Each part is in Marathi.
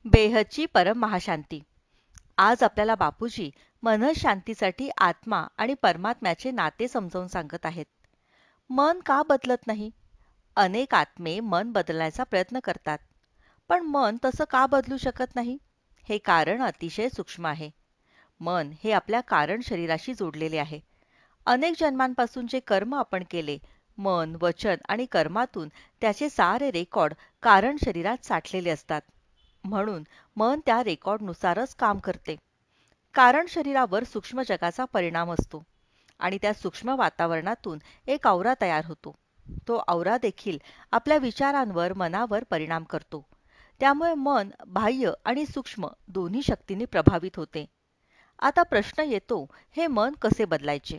बेहदची परम महाशांती. आज आपल्याला बापूजी मनःशांतीसाठी आत्मा आणि परमात्म्याचे नाते समजावून सांगत आहेत. मन का बदलत नाही? अनेक आत्मे मन बदलण्याचा प्रयत्न करतात, पण मन तसं का बदलू शकत नाही? हे कारण अतिशय सूक्ष्म आहे. मन हे आपल्या कारण शरीराशी जोडलेले आहे. अनेक जन्मांपासून जे कर्म आपण केले, मन, वचन आणि कर्मातून त्याचे सारे रेकॉर्ड कारण शरीरात साठलेले असतात. म्हणून मन त्या रेकॉर्डनुसारच काम करते. कारण शरीरावर सूक्ष्म जगाचा परिणाम असतो आणि त्या सूक्ष्म वातावरणातून एक औरा तयार होतो. तो औरा देखील आपल्या विचारांवर, मनावर परिणाम करतो. त्यामुळे मन बाह्य आणि सूक्ष्म दोन्ही शक्तींनी प्रभावित होते. आता प्रश्न येतो, हे मन कसे बदलायचे?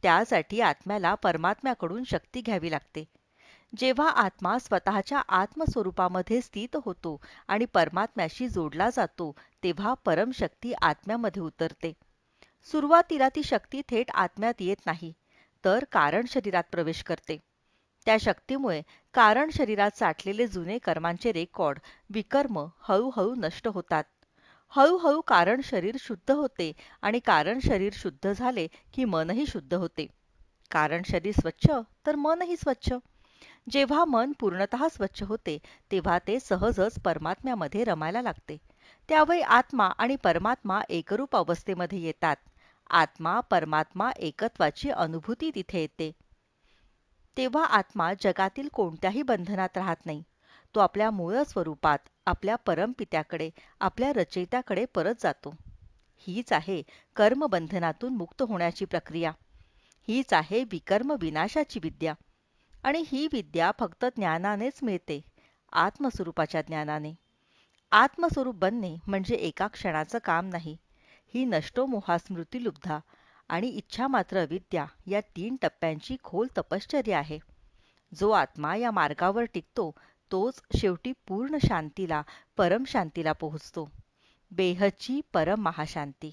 त्यासाठी आत्म्याला परमात्म्याकडून शक्ती घ्यावी लागते. जेव्हा आत्मा स्वतःच्या आत्मस्वरूपामध्ये स्थित होतो आणि परमात्म्याशी जोडला जातो, तेव्हा परमशक्ती आत्म्यामध्ये उतरते. सुरुवातीला ती शक्ती थेट आत्म्यात येत नाही, तर कारण शरीरात प्रवेश करते. त्या शक्तीमुळे कारण शरीरात साठलेले जुने कर्मांचे रेकॉर्ड, विकर्म हळूहळू नष्ट होतात. हळूहळू कारण शरीर शुद्ध होते आणि कारण शरीर शुद्ध झाले की मनही शुद्ध होते. कारण शरीर स्वच्छ तर मनही स्वच्छ. जेव्हा मन पूर्णतः स्वच्छ होते, तेव्हा ते सहजच परमात्म्यामध्ये रमायला लागते. त्यावेळी आत्मा आणि परमात्मा एकरूप अवस्थेमध्ये येतात. आत्मा परमात्मा एकत्वाची अनुभूती तिथे येते. तेव्हा आत्मा जगातील कोणत्याही बंधनात राहत नाही. तो आपल्या मूळ स्वरूपात, आपल्या परमपित्याकडे, आपल्या रचयित्याकडे परत जातो. हीच आहे कर्मबंधनातून मुक्त होण्याची प्रक्रिया. हीच आहे विकर्म विनाशाची विद्या. आणि ही विद्या फक्त ज्ञानानेच मिळते, आत्मस्वरूपाच्या ज्ञानाने. आत्मस्वरूप बनणे म्हणजे एका क्षणाचं काम नाही. ही नष्टो मोहास्मृती लुब्धा आणि इच्छा मात्र विद्या या 3 टप्प्यांची खोल तपश्चर्या आहे. जो आत्मा या मार्गावर टिकतो, तोच शेवटी पूर्ण शांतीला, परमशांतीला पोहोचतो. बेहदची परम महाशांती.